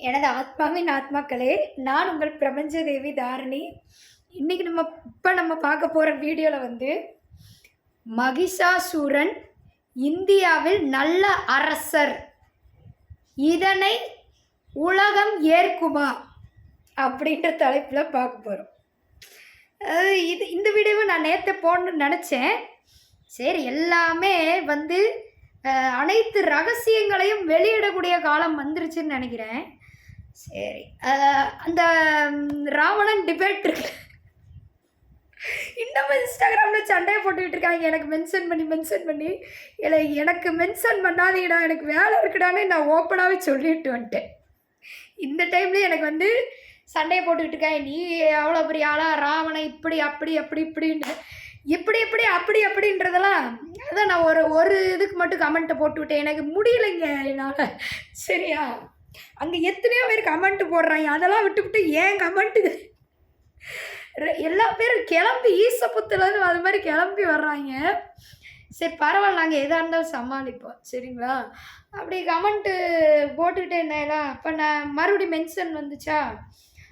எனது ஆத்மாவின் ஆத்மாக்களே, நான் உங்கள் பிரபஞ்ச தேவி தாரணி. இன்னைக்கு நம்ம பார்க்க போகிற வீடியோவில் வந்து மகிஷாசூரன் இந்தியாவில் நல்ல அரசர், இதனை உலகம் ஏற்குமா அப்படின்ற தலைப்பில் பார்க்க போகிறோம். இந்த வீடியோவை நான் நேற்று போடணும்னு நினச்சேன். சரி, எல்லாமே வந்து அனைத்து ரகசியங்களையும் வெளியிடக்கூடிய காலம் வந்துருச்சுன்னு நினைக்கிறேன். சரி, அந்த ராவணன் டிபேட் இருக்கு, இன்னமும் இன்ஸ்டாகிராமில் சண்டையை போட்டுக்கிட்டு இருக்காங்க. எனக்கு மென்ஷன் பண்ணி இல்லை, எனக்கு மென்ஷன் பண்ணாதீங்கடா, எனக்கு வேலை இருக்குடான்னு நான் ஓப்பனாகவே சொல்லிட்டு வந்துட்டேன். இந்த டைம்லேயும் எனக்கு வந்து சண்டையை போட்டுக்கிட்டு இருக்காங்க. நீ அவ்வளோ பெரிய ஆளா, ராவணன் இப்படி அப்படின்றதெல்லாம் அதான் நான் ஒரு இதுக்கு மட்டும் கமெண்ட்டை போட்டு விட்டேன். எனக்கு முடியலைங்க என்னால். சரியா, அங்கே எத்தனையோ பேர் கமெண்ட் போடுறாங்க, அதெல்லாம் விட்டுவிட்டு ஏன் கமெண்ட்டு எல்லா பேரும் கிளம்பி ஈசப்புத்துலேருந்து அது மாதிரி கிளம்பி வர்றாங்க. சரி பரவாயில்ல, நாங்கள் எதாக இருந்தாலும் சமாளிப்போம். சரிங்களா, அப்படி கமெண்ட்டு போட்டுக்கிட்டே இருந்தேங்களா. அப்போ நான் மறுபடியும் மென்ஷன் வந்துச்சா,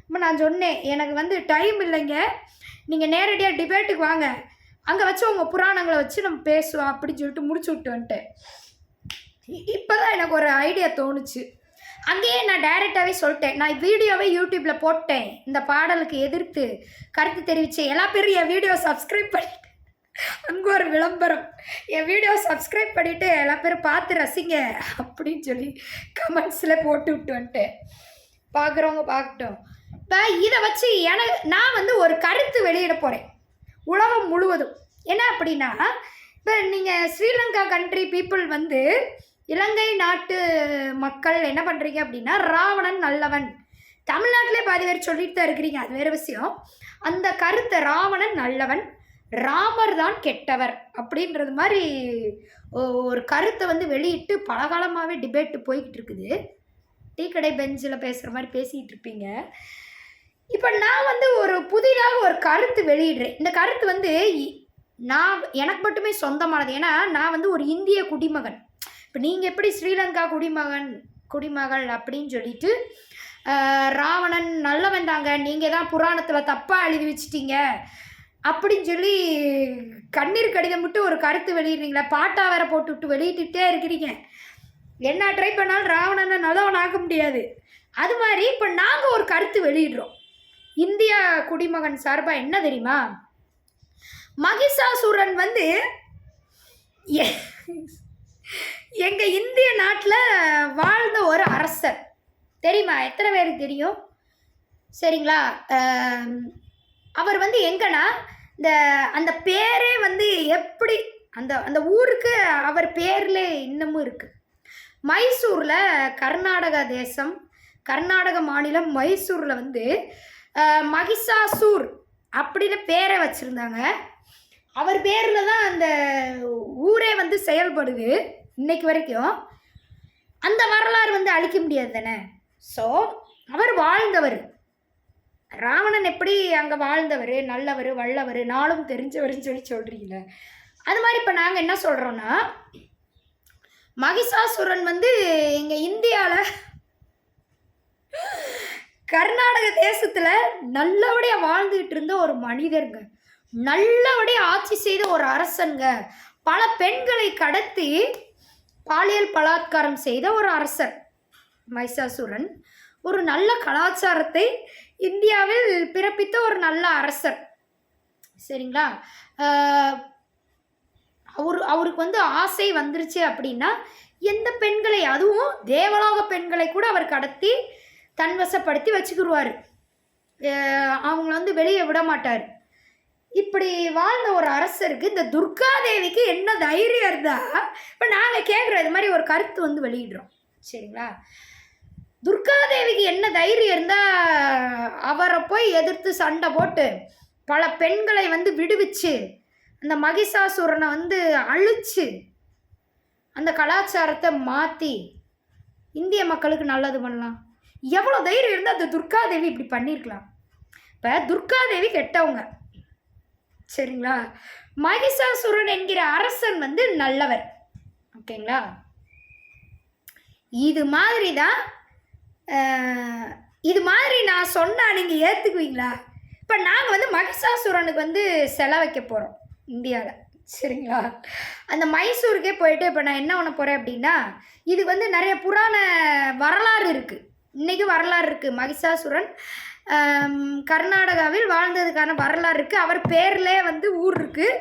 இப்போ நான் சொன்னேன் எனக்கு வந்து டைம் இல்லைங்க, நீங்கள் நேரடியாக டிபேட்டுக்கு வாங்க, அங்கே வச்சு உங்கள் புராணங்களை வச்சு நம்ம பேசுவோம் அப்படின்னு சொல்லிட்டு முடிச்சு விட்டு வந்துட்டேன். இப்போ தான் எனக்கு ஒரு ஐடியா தோணுச்சு. அங்கேயே நான் டைரெக்டாகவே சொல்லிட்டேன். நான் வீடியோவே யூடியூப்பில் போட்டேன், இந்த பாடலுக்கு எதிர்த்து கருத்து தெரிவித்தேன். எல்லா பேரும் என் வீடியோ சப்ஸ்கிரைப் பண்ணிட்டு, அங்கே ஒரு விளம்பரம், என் வீடியோ சப்ஸ்கிரைப் பண்ணிவிட்டு எல்லா பேரும் பார்த்து ரசிங்க அப்படின்னு சொல்லி கமெண்ட்ஸில் போட்டு விட்டு வந்துட்டேன். பார்க்குறவங்க பார்க்கட்டும். இப்போ இதை வச்சு நான் வந்து ஒரு கருத்து வெளியிட போகிறேன் உலகம் முழுவதும். என்ன அப்படின்னா, இப்போ நீங்கள் ஸ்ரீலங்கா கண்ட்ரி பீப்புள் வந்து, இலங்கை நாட்டு மக்கள் என்ன பண்ணுறீங்க அப்படின்னா, ராவணன் நல்லவன், தமிழ்நாட்டிலே பாதி பேர் சொல்லிட்டு தான் இருக்கிறீங்க, அது வேறு விஷயம். அந்த கருத்தை ராவணன் நல்லவன், ராமர் தான் கெட்டவர் அப்படின்றது மாதிரி ஒரு கருத்தை வந்து வெளியிட்டு பலகாலமாகவே டிபேட்டு போய்கிட்டு இருக்குது. டீ கடை பெஞ்சில் பேசுகிற மாதிரி பேசிகிட்டு இருப்பீங்க. இப்போ நான் வந்து ஒரு புதிதாக ஒரு கருத்து வெளியிடுறேன். இந்த கருத்து வந்து எனக்கு மட்டுமே சொந்தமானது. ஏன்னா நான் வந்து ஒரு இந்திய குடிமகன். இப்போ நீங்கள் எப்படி ஸ்ரீலங்கா குடிமகள் அப்படின்னு சொல்லிட்டு ராவணன் நல்லவன் தாங்க, நீங்கள் தான் புராணத்தில் தப்பாக எழுதி வச்சிட்டீங்க அப்படின்னு சொல்லி கண்ணீர் கடிதம் விட்டு ஒரு கருத்து வெளியிடுறீங்களா, பாட்டா வேற போட்டுவிட்டு வெளியிட்டுட்டே இருக்கிறீங்க. என்ன ட்ரை பண்ணாலும் ராவணனை நல்லவன் ஆக்க முடியாது. அது மாதிரி இப்போ நாங்கள் ஒரு கருத்து வெளியிடுறோம் இந்தியா குடிமகன் சார்பாக. என்ன தெரியுமா, மகிஷாசூரன் வந்து எங்கள் இந்திய நாட்டில் வாழ்ந்த ஒரு அரசர். தெரியுமா? எத்தனை பேருக்கு தெரியும்? சரிங்களா, அவர் வந்து எங்கன்னா அந்த பேரே வந்து எப்படி அந்த ஊருக்கு அவர் பேரில் இன்னமும் இருக்குது. மைசூரில், கர்நாடக மாநிலம் மைசூரில் வந்து மகிஷாசூர் அப்படின்னு பேரை வச்சுருந்தாங்க. அவர் பேரில் தான் அந்த ஊரே வந்து செயல்படுது இன்னைக்கு வரைக்கும். அந்த வரலாறு வந்து அழிக்க முடியாது தானே. ஸோ அவர் வாழ்ந்தவர், ராவணன் எப்படி அங்கே வாழ்ந்தவர், நல்லவர், வல்லவர், நாளும் தெரிஞ்சவர்னு சொல்லி சொல்கிறீங்களே, அது மாதிரி இப்போ நாங்கள் என்ன சொல்கிறோன்னா, மகிஷாசுரன் வந்து எங்கள் இந்தியாவில் கர்நாடக தேசத்தில் நல்லபடியாக வாழ்ந்துகிட்டு இருந்த ஒரு மனிதருங்க, நல்லபடியாக ஆட்சி செய்த ஒரு அரசனுங்க, பல பெண்களை கடத்தி பாலியல் பலாத்காரம் செய்த ஒரு அரசர் மகிஷாசூரன். ஒரு நல்ல கலாச்சாரத்தை இந்தியாவில் பிறப்பித்த ஒரு நல்ல அரசர். சரிங்களா, அவருக்கு வந்து ஆசை வந்துருச்சு அப்படின்னா எந்த பெண்களை, அதுவும் தேவலோக பெண்களை கூட அவர் கடத்தி தன்வசப்படுத்தி வச்சுக்கிடுவார். அவங்கள வந்து வெளியே விட மாட்டார். இப்படி வாழ்ந்த ஒரு அரசருக்கு இந்த துர்காதேவிக்கு என்ன தைரியம் இருந்தா, இப்போ நாங்கள் கேட்குறோம், இது மாதிரி ஒரு கருத்து வந்து வெளியிடுறோம். சரிங்களா, துர்காதேவிக்கு என்ன தைரியம் இருந்தால் அவரை போய் எதிர்த்து சண்டை போட்டு பல பெண்களை வந்து விடுவிச்சு அந்த மகிஷாசூரனை வந்து அழிச்சு அந்த கலாச்சாரத்தை மாற்றி இந்திய மக்களுக்கு நல்லது பண்ணலாம். எவ்வளோ தைரியம் இருந்தால் அந்த துர்காதேவி இப்படி பண்ணியிருக்கலாம். இப்போ துர்காதேவி கெட்டவங்க, சரிங்களா, மகிஷாசுரன் என்கிற அரசன் வந்து நல்லவர். ஓகேங்களா, இது மாதிரி தான் இது மாதிரி நான் சொன்னால் நீங்கள் ஏற்றுக்குவீங்களா? இப்போ நாங்கள் வந்து மகிஷாசுரனுக்கு வந்து சிலை வைக்க போகிறோம் இந்தியாவில், சரிங்களா? அந்த மைசூருக்கே போயிட்டு இப்போ நான் என்ன பண்ண போகிறேன் அப்படின்னா, இது வந்து நிறைய புராண வரலாறு இருக்குது, இன்றைக்கும் வரலாறு இருக்குது. மகிஷாசுரன் கர்நாடகாவில் வாழ்ந்ததுக்கான வரலாறு இருக்குது. அவர் பேர்லே வந்து ஊர் இருக்குது.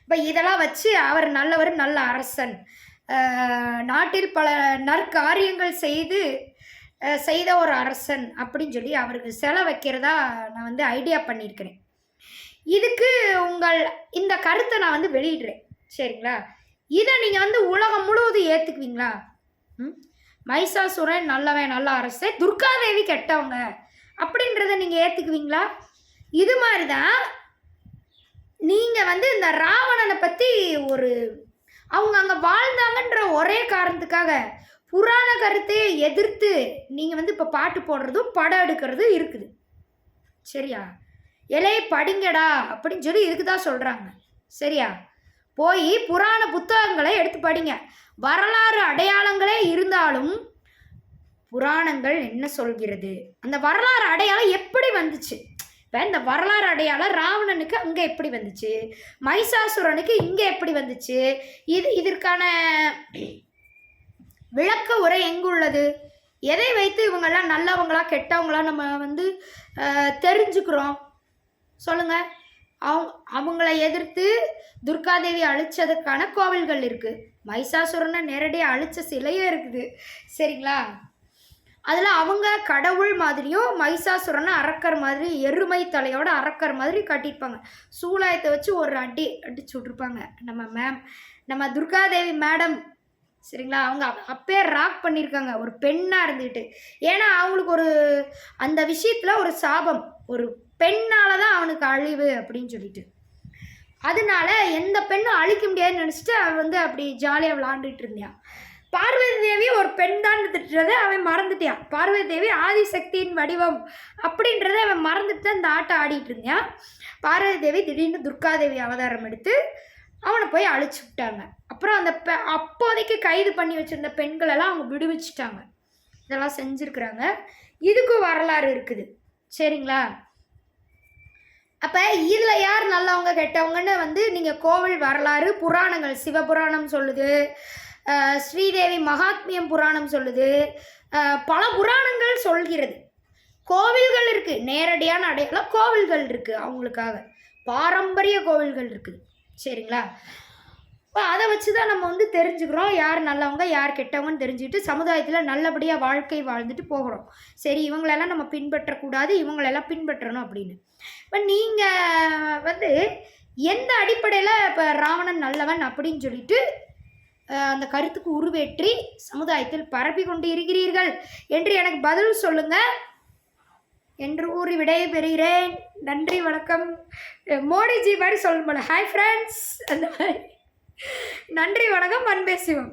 இப்போ இதெல்லாம் வச்சு அவர் நல்லவர், நல்ல அரசன், நாட்டில் பல நற்காரியங்கள் செய்த ஒரு அரசன் அப்படின்னு சொல்லி அவருக்கு சிலை வைக்கிறதா நான் வந்து ஐடியா பண்ணியிருக்கிறேன். இதுக்கு உங்கள் இந்த கருத்தை நான் வந்து வெளியிடுறேன், சரிங்களா? இதை நீங்கள் வந்து உலகம் முழுவதும் ஏற்றுக்குவீங்களா? மகிஷாசுரன் நல்லவன், நல்ல அரசன், துர்காதேவி கெட்டவங்க அப்படின்றத நீங்கள் ஏற்றுக்குவீங்களா? இது மாதிரி தான் நீங்கள் வந்து இந்த ராவணனை பற்றி அவங்க அங்கே வாழ்ந்தாங்கன்ற ஒரே காரணத்துக்காக புராண கருத்தையே எதிர்த்து நீங்கள் வந்து இப்போ பாட்டு போடுறதும் படம் எடுக்கிறதும் இருக்குது, சரியா? இலையை படிங்கடா அப்படின்னு சொல்லி இதுக்கு தான் சொல்கிறாங்க, சரியா? போய் புராண புத்தகங்களை எடுத்து படிங்க. வரலாறு அடையாளங்களே இருந்தாலும் புராணங்கள் என்ன சொல்கிறது, அந்த வரலாறு அடையாளம் எப்படி வந்துச்சு? இப்போ இந்த வரலாறு அடையாளம் ராவணனுக்கு அங்கே எப்படி வந்துச்சு, மகிஷாசுரனுக்கு இங்கே எப்படி வந்துச்சு, இதற்கான விளக்க உரை எங்குள்ளது? எதை வைத்து இவங்கெல்லாம் நல்லவங்களா கெட்டவங்களா நம்ம வந்து தெரிஞ்சுக்கிறோம் சொல்லுங்கள்? அவங்கள எதிர்த்து துர்காதேவி அழிச்சதுக்கான கோவில்கள் இருக்குது, மகிஷாசுரனை நேரடியாக அழித்த சிலையே இருக்குது, சரிங்களா? அதில் அவங்க கடவுள் மாதிரியும் மகிஷாசுரனை அரக்கர் மாதிரி எருமை தலையோட அரக்கர் மாதிரி கட்டியிருப்பாங்க. சூலாயத்தை வச்சு ஒரு அடிச்சு விட்ருப்பாங்க நம்ம துர்காதேவி மேடம், சரிங்களா? அவங்க அப்பயே ராக் பண்ணியிருக்காங்க ஒரு பெண்ணாக இருந்துக்கிட்டு. ஏன்னா அவங்களுக்கு அந்த விஷயத்தில் ஒரு சாபம், ஒரு பெண்ணால் தான் அவனுக்கு அழிவு அப்படின்னு சொல்லிட்டு, அதனால எந்த பெண்ணும் அழிக்க முடியாதுன்னு நினச்சிட்டு அவன் வந்து அப்படி ஜாலியாக விளாண்டுட்டு இருந்தான். பார்வதி தேவி ஒரு பெண் தான் திட்டுறதை அவன் மறந்துட்டான். பார்வதி தேவி ஆதிசக்தியின் வடிவம் அப்படின்றத அவன் மறந்துட்டு தான் இந்த ஆட்டம் ஆடிட்டு இருந்தான். பார்வதி தேவி திடீர்னு துர்காதேவி அவதாரம் எடுத்து அவனை போய் அழிச்சு விட்டாங்க. அப்புறம் அந்த அப்போதைக்கு கைது பண்ணி வச்சுருந்த பெண்களெல்லாம் அவங்க விடுவிச்சிட்டாங்க. இதெல்லாம் செஞ்சுருக்குறாங்க. இதுக்கும் வரலாறு இருக்குது, சரிங்களா? அப்போ இதில் யார் நல்லவங்க கெட்டவங்கன்னு வந்து நீங்கள் கோவில் வரலாறு, புராணங்கள், சிவபுராணம் சொல்லுது, ஸ்ரீதேவி மகாத்மியம் புராணம் சொல்லுது, பல புராணங்கள் சொல்கிறது. கோவில்கள் இருக்குது, நேரடியான அடையாளம் கோவில்கள் இருக்குது, அவங்களுக்காக பாரம்பரிய கோவில்கள் இருக்குது, சரிங்களா? இப்போ அதை வச்சு தான் நம்ம வந்து தெரிஞ்சுக்கிறோம் யார் நல்லவங்க யார் கெட்டவங்கன்னு தெரிஞ்சுக்கிட்டு சமுதாயத்தில் நல்லபடியாக வாழ்க்கை வாழ்ந்துட்டு போகிறோம். சரி, இவங்களெல்லாம் நம்ம பின்பற்றக்கூடாது, இவங்களெல்லாம் பின்பற்றணும் அப்படின்னு. இப்போ நீங்கள் வந்து எந்த அடிப்படையில் இப்போ ராவணன் நல்லவன் அப்படின்னு சொல்லிட்டு அந்த கருத்துக்கு உருவேற்றி சமுதாயத்தில் பரப்பி கொண்டு இருக்கிறீர்கள் என்று எனக்கு பதில் சொல்லுங்கள் என்று கூறி விடை பெறுகிறேன். நன்றி, வணக்கம். மோடிஜி மாதிரி சொல்லணும் போல, ஹாய் ஃப்ரெண்ட்ஸ் அந்த மாதிரி. நன்றி, வணக்கம், அன்பே சிவம்.